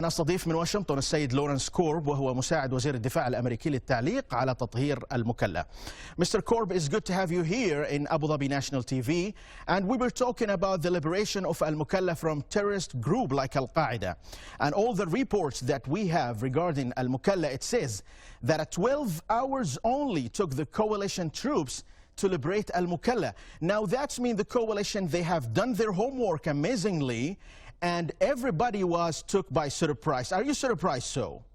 نستضيف من واشنطن السيد لورنس كورب وهو مساعد وزير الدفاع الامريكي للتعليق على تطهير المكلا. Mr. Korb, it's good to have you here in Abu Dhabi National TV, and we were talking about the liberation of al-Mukalla from terrorist group like al-Qaida, and all the reports that we have regarding al-Mukalla. It says that 12 hours only took the coalition troops to liberate al-Mukalla. Now that means the coalition, they have done their homework amazingly, and everybody was took by surprise. Are you surprised so?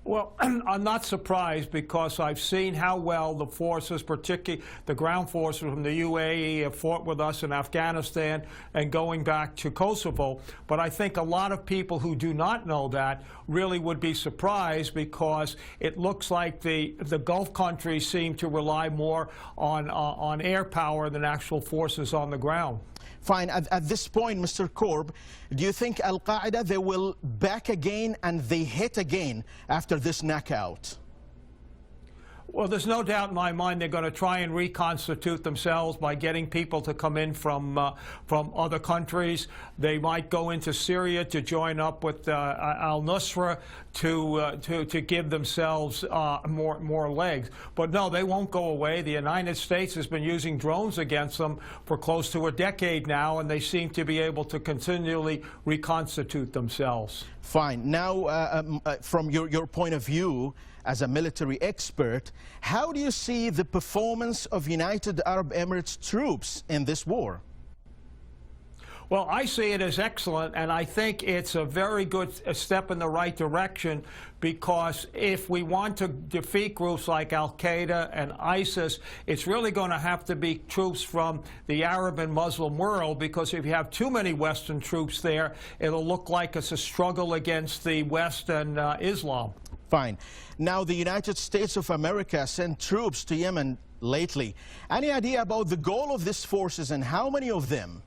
Well, I'm not surprised because I've seen how well the forces, particularly the ground forces from the UAE, have fought with us in Afghanistan and going back to Kosovo. But I think a lot of people who do not know that really would be surprised because it looks like the Gulf countries seem to rely more on air power than actual forces on the ground. Fine. At this point, Mr. Korb, do you think al-Qaida, they will back again and they hit again after this knockout? Well, there's no doubt in my mind they're going to try and reconstitute themselves by getting people to come in from other countries. They might go into Syria to join up with al-Nusra to give themselves more legs. But no, they won't go away. The United States has been using drones against them for close to a decade now, and they seem to be able to continually reconstitute themselves. Fine. Now, from your point of view, as a military expert, how do you see the performance of United Arab Emirates troops in this war? Well, I see it as excellent, and I think it's a very good step in the right direction because if we want to defeat groups like al-Qaeda and ISIS, it's really going to have to be troops from the Arab and Muslim world, because if you have too many Western troops there, it'll look like it's a struggle against the West and Islam. Fine. Now, the United States of America sent troops to Yemen lately. Any idea about the goal of these forces and how many of them?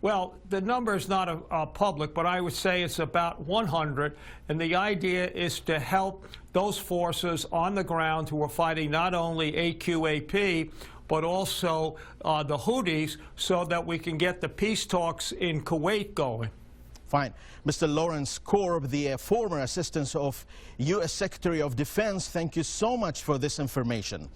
Well, the number is not public, but I would say it's about 100. And the idea is to help those forces on the ground who are fighting not only AQAP, but also the Houthis, so that we can get the peace talks in Kuwait going. Fine. Mr. Lawrence Korb, the former assistant of U.S. Secretary of Defense, thank you so much for this information.